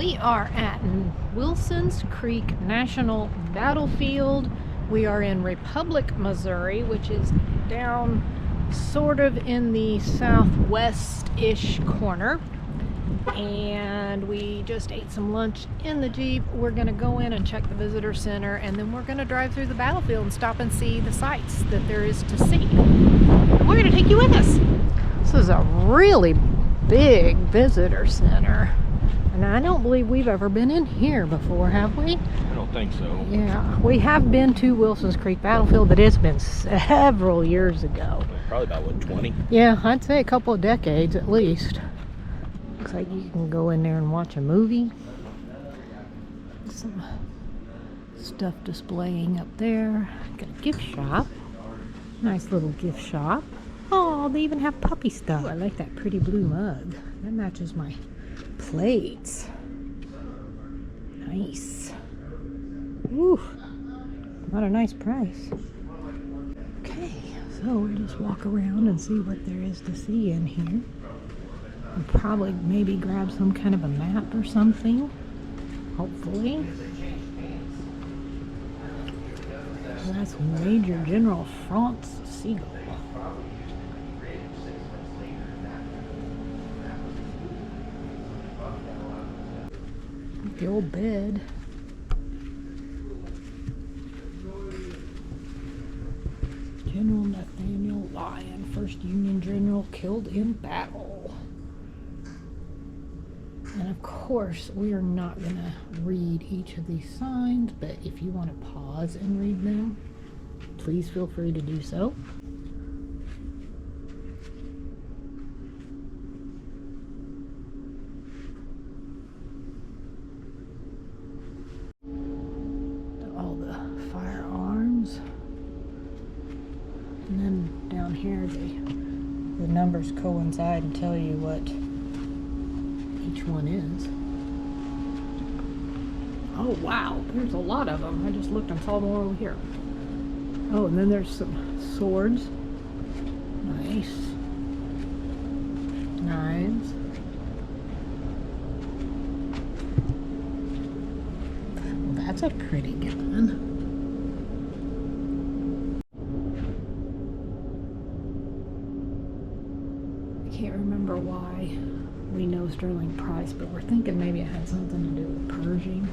We are at Wilson's Creek National Battlefield. We are in Republic, Missouri, which is down sort of in the southwest-ish corner. And we just ate some lunch in the Jeep. We're going to go in and check the visitor center, and then we're going to drive through the battlefield and stop and see the sights that there is to see. And we're going to take you with us. This is a really big visitor center. And I don't believe we've ever been in here before, have we? I don't think so. Yeah, we have been to Wilson's Creek Battlefield, but it's been several years ago. Probably about, what, 20? Yeah, I'd say a couple of decades at least. Looks like you can go in there and watch a movie. Some stuff displaying up there. Got a gift shop. Nice little gift shop. Oh, they even have puppy stuff. Ooh, I like that pretty blue mug. That matches my plates. Nice. Ooh, what a nice price. Okay, so we'll just walk around and see what there is to see in here. And probably maybe grab some kind of a map or something. Hopefully. So that's Major General Franz Sigel. The old bed. General Nathaniel Lyon, first Union general killed in battle. And of course, we are not going to read each of these signs, but if you want to pause and read them, please feel free to do so. All the firearms. And then down here, the numbers coincide and tell you what each one is. Oh wow, there's a lot of them. I just looked and saw more over here. Oh, and then there's some swords. Nice. Knives. Well, that's a pretty gun. I can't remember why we know Sterling Price, but we're thinking maybe it had something to do with Pershing.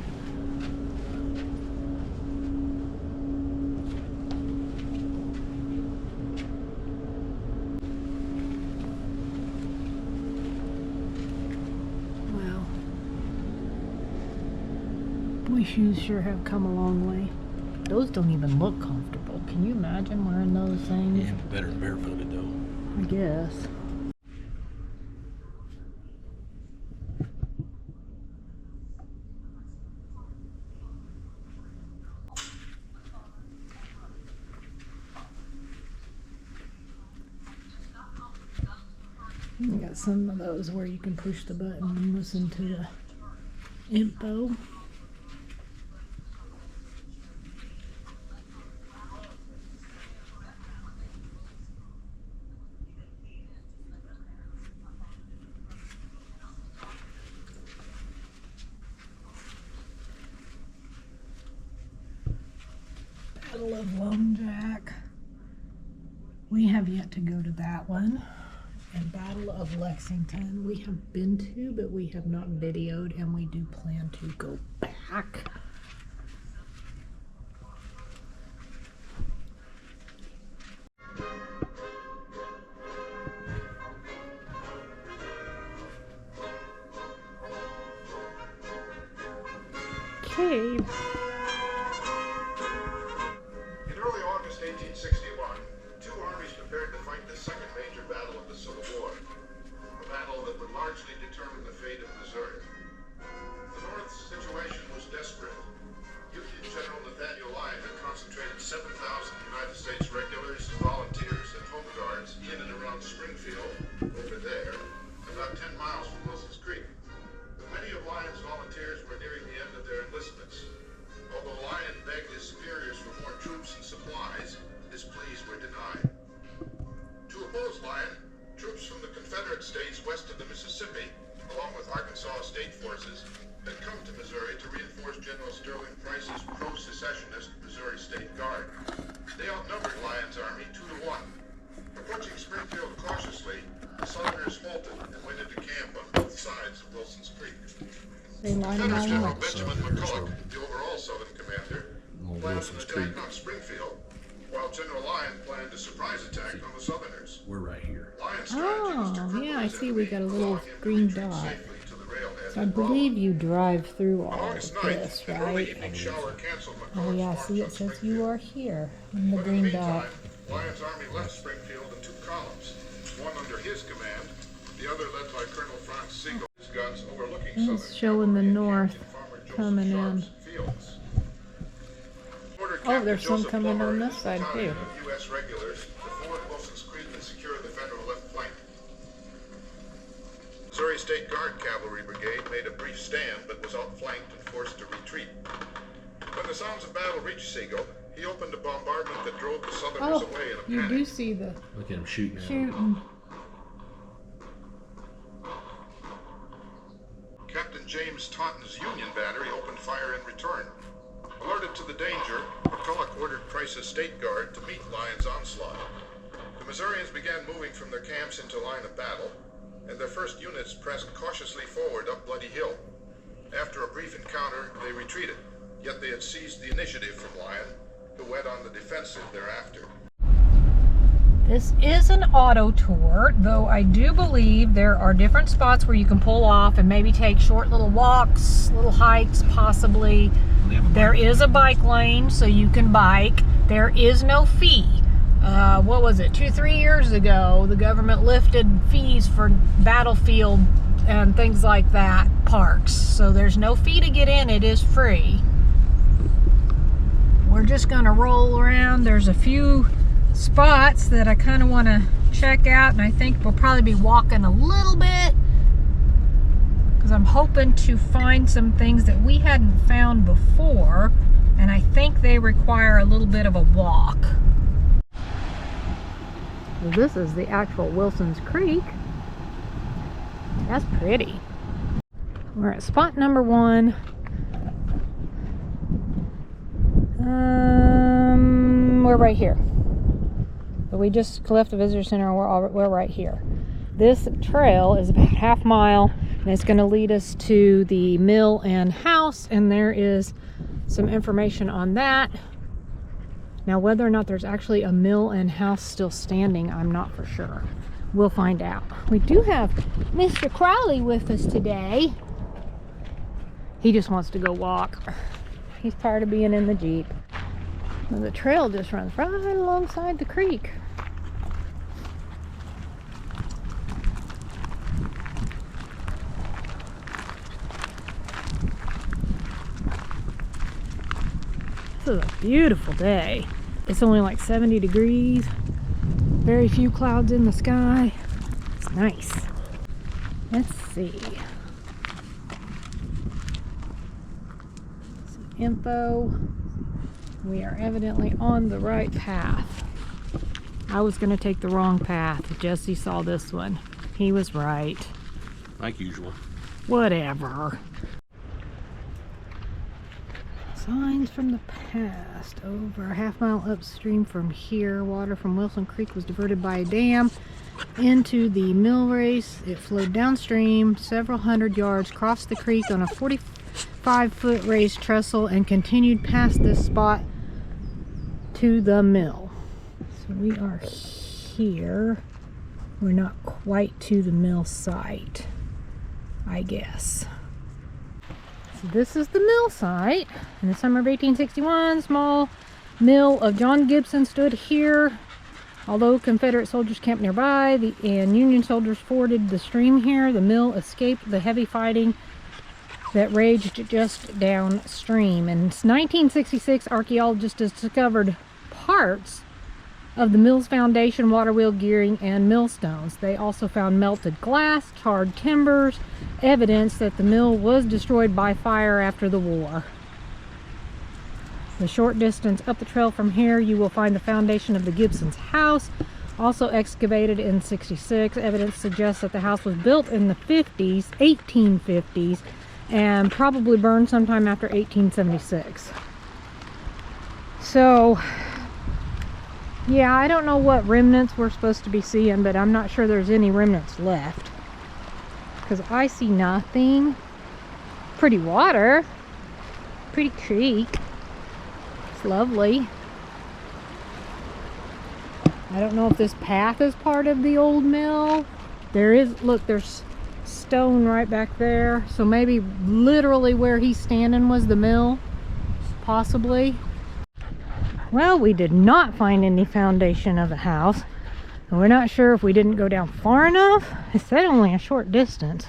Well, boy, shoes sure have come a long way. Those don't even look comfortable. Can you imagine wearing those things? Yeah, better barefooted though. I guess. You got some of those where you can push the button and listen to the info. Battle of Lone Jack. We have yet to go to that one. And Battle of Lexington we have been to, but we have not videoed, and we do plan to go back. Okay. In early August 1861, two armies prepared to fight the second major battle of the Civil War, a battle that would largely determine the fate of Missouri. The North's situation was desperate. Union General Nathaniel Lyon had concentrated 7,000 United States regulars, volunteers, and home guards in and around Springfield, over there, about 10 miles from Wilson's Creek. But many of Lyon's volunteers were nearing the end of their enlistments. Although Lyon begged his superiors for more troops and supplies, his pleas were denied. To oppose Lyon, troops from the Confederate states west of the Mississippi, along with Arkansas Wilson's Creek. They line them Confederate all General up. Benjamin Here's McCulloch, where- the overall Southern commander, Well, planned an Wilson's attack Creek. on Springfield, while General Lyon planned a surprise attack on the Southerners. We're right here. Lyon's strategy was to Oh, cripple yeah, I his see we enemy, got a little allowing him to green retreat dot. safely to the railhead So I at Rolla. believe you drive through On all of August this, 9th, an early right? evening shower canceled Oh McCulloch's yeah, march see on it says Springfield. you are here in the But in the green meantime, dot. Lyon's army left Springfield in two columns, one under his command, the other led by Colonel Franz Sigel. His guns overlooking It's Southern showing the cavalry north encamped in Farmer Joseph coming in. Sharp's fields. Ordered Oh, Captain there's some Joseph coming Plummer on and this his side, battalion too. of U.S. regulars to ford Wilson's Creek and secure the Federal left flank. Missouri State Guard Cavalry Brigade made a brief stand but was outflanked and forced to retreat. When the sounds of battle reached Sigel, he opened a bombardment that drove the Southerners Oh, away in a you panic. do see the Look at him shooting at him. shooting. Captain James Taunton's Union battery opened fire in return. Alerted to the danger, McCulloch ordered Price's State Guard to meet Lyon's onslaught. The Missourians began moving from their camps into line of battle, and their first units pressed cautiously forward up Bloody Hill. After a brief encounter, they retreated, yet they had seized the initiative from Lyon, who went on the defensive thereafter. This is an auto tour, though I do believe there are different spots where you can pull off and maybe take short little walks, little hikes possibly. There is a bike lane, so you can bike. There is no fee. What was it, 2-3 years ago, the government lifted fees for battlefield and things like that, parks. So there's no fee to get in, it is free. We're just gonna roll around. There's a few spots that I kind of want to check out, and I think we'll probably be walking a little bit because I'm hoping to find some things that we hadn't found before, and I think they require a little bit of a walk. Well, this is the actual Wilson's Creek. That's pretty. We're at spot number 1. We're right here. But we just left the visitor center and we're right here. This trail is about half mile, and it's going to lead us to the mill and house, and there is some information on that. Now, whether or not there's actually a mill and house still standing, I'm not for sure. We'll find out. We do have Mr. Crowley with us today. He just wants to go walk. He's tired of being in the Jeep. And the trail just runs right alongside the creek. This is a beautiful day. It's only like 70 degrees. Very few clouds in the sky. It's nice. Let's see. Some info. We are evidently on the right path. I was going to take the wrong path. Jesse saw this one. He was right. Like usual. Whatever. Signs from the past. Over a half mile upstream from here, water from Wilson Creek was diverted by a dam into the mill race. It flowed downstream several hundred yards, crossed the creek on a 45-foot raised trestle, and continued past this spot to the mill. So we are here. We're not quite to the mill site, I guess. So this is the mill site. In the summer of 1861, small mill of John Gibson stood here. Although Confederate soldiers camped nearby and Union soldiers forded the stream here, the mill escaped the heavy fighting that raged just downstream. In 1966, archaeologists discovered parts of the mill's foundation, water wheel gearing, and millstones. They also found melted glass, charred timbers, evidence that the mill was destroyed by fire after the war. The short distance up the trail from here, you will find the foundation of the Gibson's house, also excavated in '66. Evidence suggests that the house was built in the 1850s, and probably burned sometime after 1876. So, yeah, I don't know what remnants we're supposed to be seeing, but I'm not sure there's any remnants left. because I see nothing. Pretty water. Pretty creek. It's lovely. I don't know if this path is part of the old mill. There is, look, there's stone right back there. So maybe literally where he's standing was the mill. Possibly. Well, we did not find any foundation of a house. And we're not sure if we didn't go down far enough. It said only a short distance.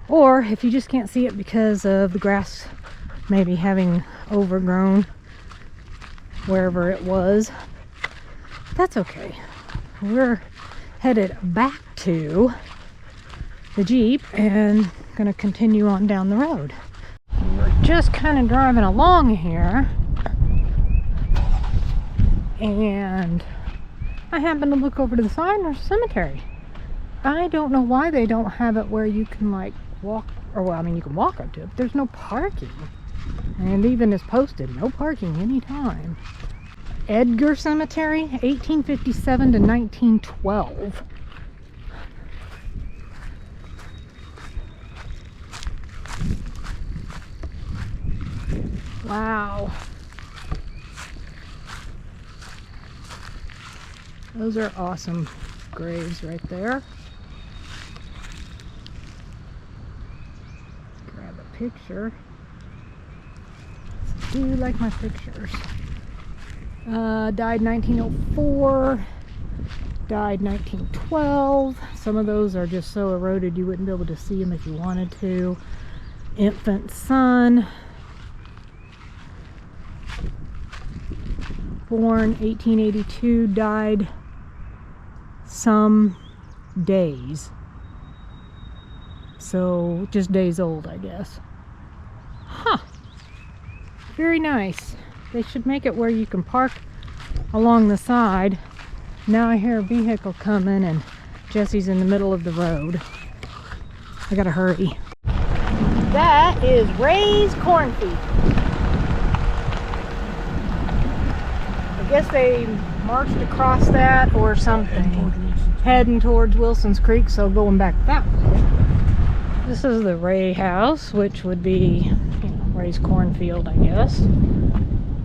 Or if you just can't see it because of the grass maybe having overgrown wherever it was. That's okay. We're headed back to the Jeep and gonna continue on down the road. We're just kind of driving along here, and I happened to look over to the side and there's a cemetery. I don't know why they don't have it where you can like walk, or well, I mean you can walk up to it, but there's no parking. And even is posted, no parking anytime. Edgar Cemetery, 1857 to 1912. Wow. Those are awesome graves right there. Let's grab a picture. I do like my pictures. Died 1904, died 1912. Some of those are just so eroded you wouldn't be able to see them if you wanted to. Infant son, born 1882, died some days. So just days old, I guess. Huh. Very nice. They should make it where you can park along the side. Now I hear a vehicle coming and Jesse's in the middle of the road. I gotta hurry. That is Ray's cornfield. I guess they marched across that or something. Heading towards Wilson's Creek, so going back that way. This is the Ray house, which would be, Ray's cornfield, I guess.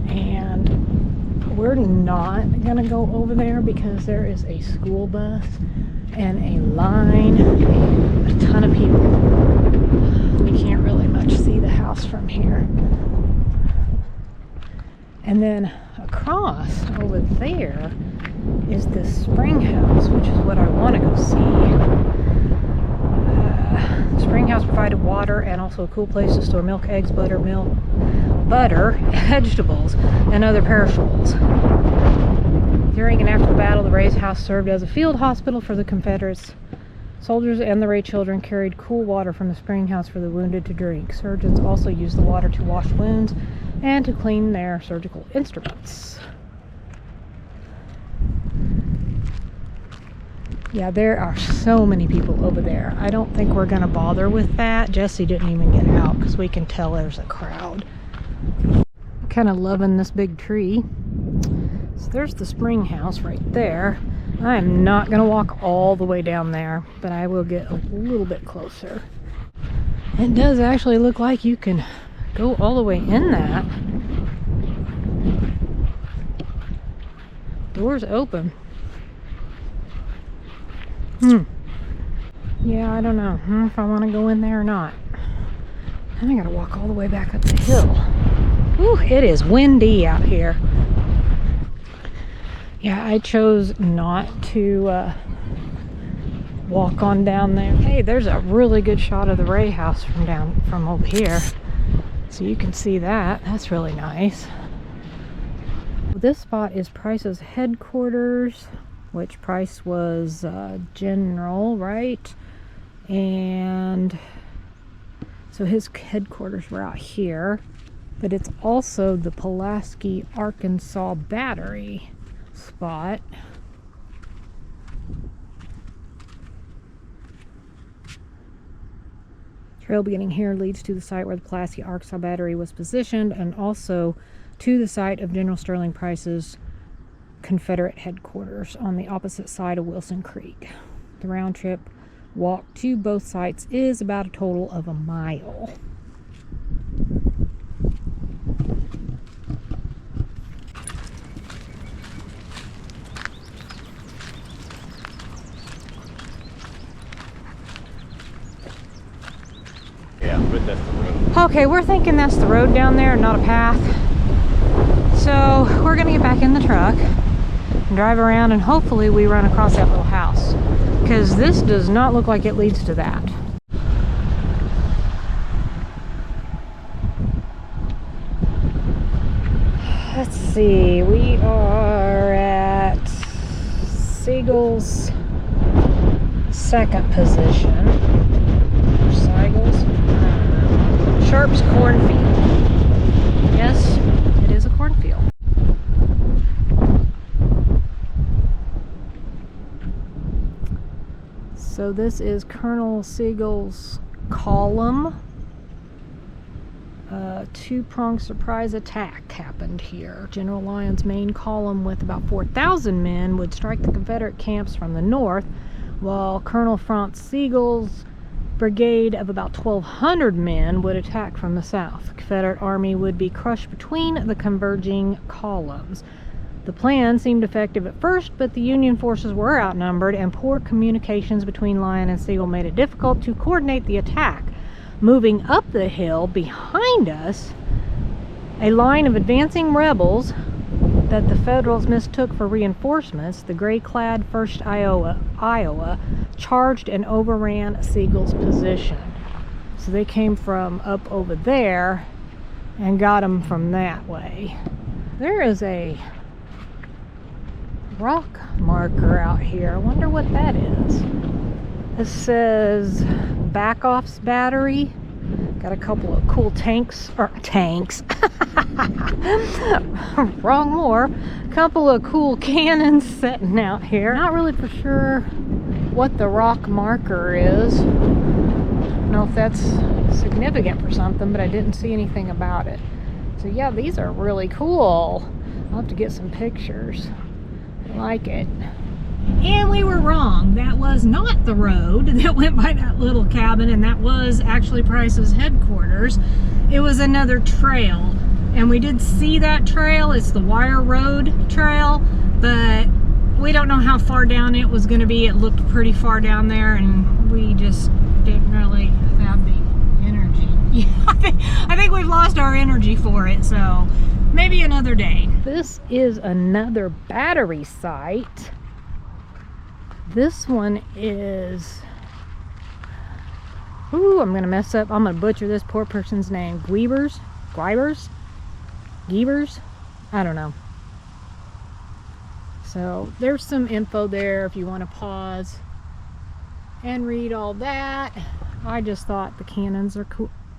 And we're not gonna go over there because there is a school bus and a line and a ton of people. We can't really much see the house from here. And then across over there is this spring house, which is what I want to go see. The spring house provided water and also a cool place to store milk, eggs, butter, vegetables, and other perishables. During and after the battle, the Ray's house served as a field hospital for the Confederates. Soldiers and the Ray children carried cool water from the spring house for the wounded to drink. Surgeons also used the water to wash wounds and to clean their surgical instruments. Yeah, there are so many people over there. I don't think we're gonna bother with that. Jesse didn't even get out because we can tell there's a crowd. I'm kind of loving this big tree. So there's the spring house right there. I am not gonna walk all the way down there, but I will get a little bit closer. It does actually look like you can go all the way in that. Doors open. Yeah, I don't know if I want to go in there or not. Then I gotta walk all the way back up the hill. Ooh, it is windy out here. Yeah, I chose not to walk on down there. Hey, there's a really good shot of the Ray house from over here. So you can see that. That's really nice. This spot is Price's headquarters, which Price was general, right? And so his headquarters were out here, but it's also the Pulaski, Arkansas Battery spot. Trail beginning here leads to the site where the Pulaski, Arkansas Battery was positioned, and also to the site of General Sterling Price's Confederate headquarters on the opposite side of Wilson Creek. The round trip walk to both sites is about a total of a mile. Yeah, but that's the road. Okay, we're thinking that's the road down there, not a path. So we're gonna get back in the truck and drive around, and hopefully we run across that little house, because this does not look like it leads to that. Let's see, we are at Siegel's second position. Or Siegel's? Sharp's cornfield. Yes, it is a cornfield. So this is Colonel Siegel's column. Two-pronged surprise attack happened here. General Lyon's main column with about 4,000 men would strike the Confederate camps from the north, while Colonel Franz Siegel's brigade of about 1,200 men would attack from the south. The Confederate army would be crushed between the converging columns. The plan seemed effective at first, but the Union forces were outnumbered, and poor communications between Lyon and Siegel made it difficult to coordinate the attack. Moving up the hill behind us, a line of advancing rebels that the Federals mistook for reinforcements, the gray-clad 1st Iowa, charged and overran Siegel's position. So they came from up over there and got them from that way. There is a rock marker out here. I wonder what that is. It says Backoff's Battery. Got a couple of cool tanks. Wrong war. Couple of cool cannons sitting out here. Not really for sure what the rock marker is. I don't know if that's significant for something, but I didn't see anything about it. So yeah, these are really cool. I'll have to get some pictures. I like it. And we were wrong. That was not the road that went by that little cabin, and that was actually Price's headquarters. It was another trail, and we did see that trail. It's the Wire Road Trail, but we don't know how far down it was going to be. It looked pretty far down there, and we just didn't really have the energy. I think we've lost our energy for it, so maybe another day. This is another battery site. This one is, ooh, I'm gonna mess up. I'm gonna butcher this poor person's name. Guibers? I don't know. So there's some info there if you want to pause and read all that. I just thought the cannons are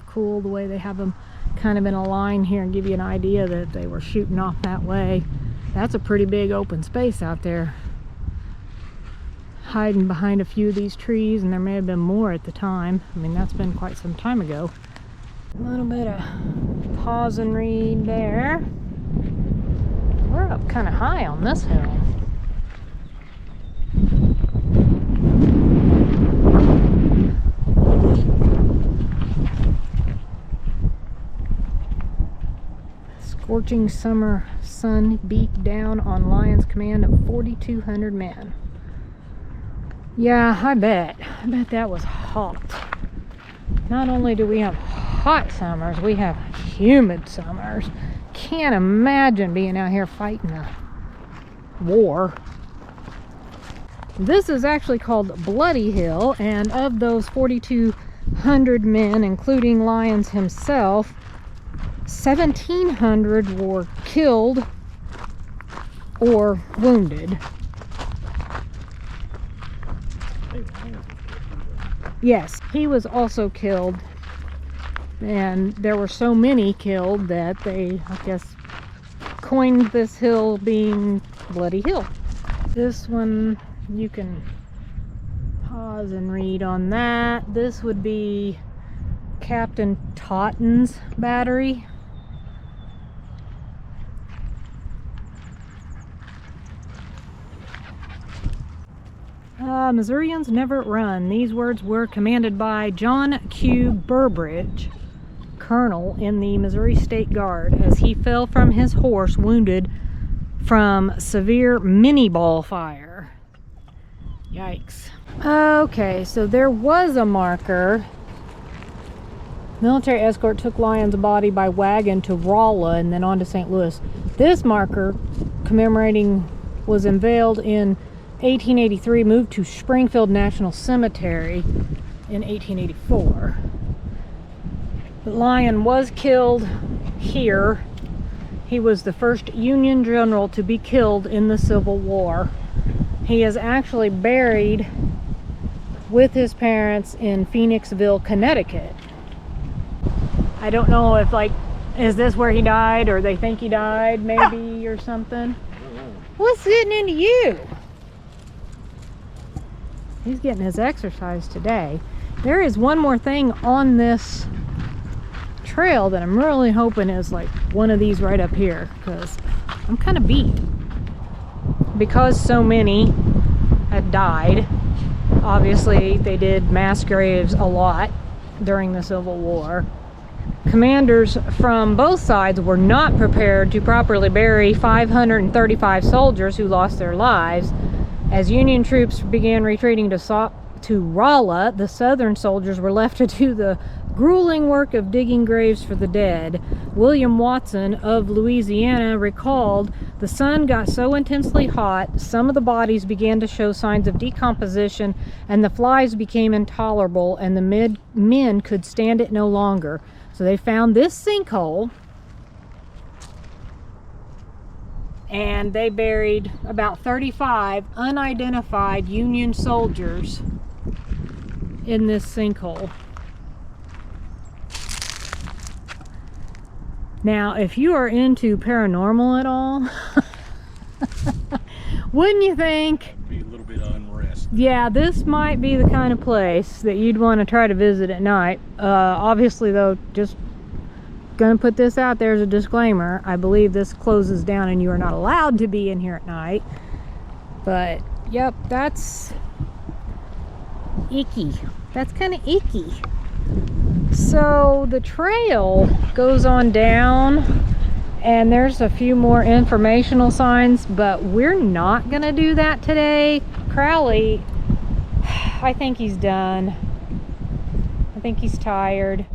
cool the way they have them kind of in a line here, and give you an idea that they were shooting off that way. That's a pretty big open space out there, hiding behind a few of these trees, and there may have been more at the time. I mean, that's been quite some time ago. A little bit of pause and read there. We're up kind of high on this hill. Scorching summer sun beat down on Lyon's command of 4,200 men. Yeah, I bet that was hot. Not only do we have hot summers, we have humid summers. Can't imagine being out here fighting a war. This is actually called Bloody Hill, and of those 4,200 men, including Lyons himself, 1,700 were killed or wounded. Yes, he was also killed, and there were so many killed that they, I guess, coined this hill being Bloody Hill. This one, you can pause and read on that. This would be Captain Totten's battery. Missourians never run. These words were commanded by John Q. Burbridge, colonel in the Missouri State Guard, as he fell from his horse wounded from severe mini-ball fire. Yikes. Okay, so there was a marker. Military escort took Lyon's body by wagon to Rolla and then on to St. Louis. This marker commemorating was unveiled in 1883, moved to Springfield National Cemetery in 1884. But Lyon was killed here. He was the first Union general to be killed in the Civil War. He is actually buried with his parents in Phoenixville, Connecticut. I don't know if, like, is this where he died, or they think he died maybe, or something. What's getting into you? He's getting his exercise today. There is one more thing on this trail that I'm really hoping is like one of these right up here, because I'm kind of beat. Because so many had died, obviously they did mass graves a lot during the Civil War. Commanders from both sides were not prepared to properly bury 535 soldiers who lost their lives. As Union troops began retreating to Rolla, the Southern soldiers were left to do the grueling work of digging graves for the dead. William Watson of Louisiana recalled, "The sun got so intensely hot, some of the bodies began to show signs of decomposition, and the flies became intolerable, and the men could stand it no longer." So they found this sinkhole, and they buried about 35 unidentified Union soldiers in this sinkhole. Now, if you are into paranormal at all, wouldn't you think? Be a little bit of unrest. Yeah, this might be the kind of place that you'd want to try to visit at night. Obviously, though, just gonna put this out there as a disclaimer. I believe this closes down and you are not allowed to be in here at night. But, yep, that's icky. That's kind of icky. So the trail goes on down, and there's a few more informational signs, but we're not gonna do that today. Crowley, I think he's done. I think he's tired.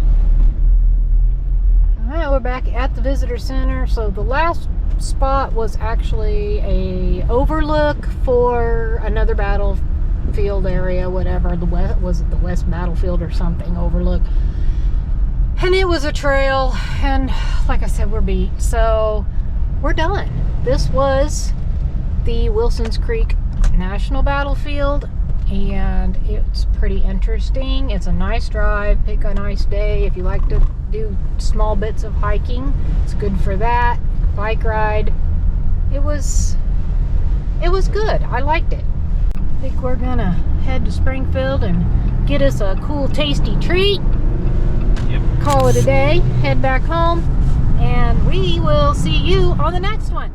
All right, we're back at the visitor center. So the last spot was actually a overlook for another battlefield area, whatever. Was it the West Battlefield or something overlook? And it was a trail, and like I said, we're beat, so we're done. This was the Wilsons Creek National Battlefield, and it's pretty interesting. It's a nice drive. Pick a nice day if you like to do small bits of hiking. It's good for that. Bike ride. It was good. I liked it. I think we're gonna head to Springfield and get us a cool, tasty treat. Call it a day, head back home, and we will see you on the next one.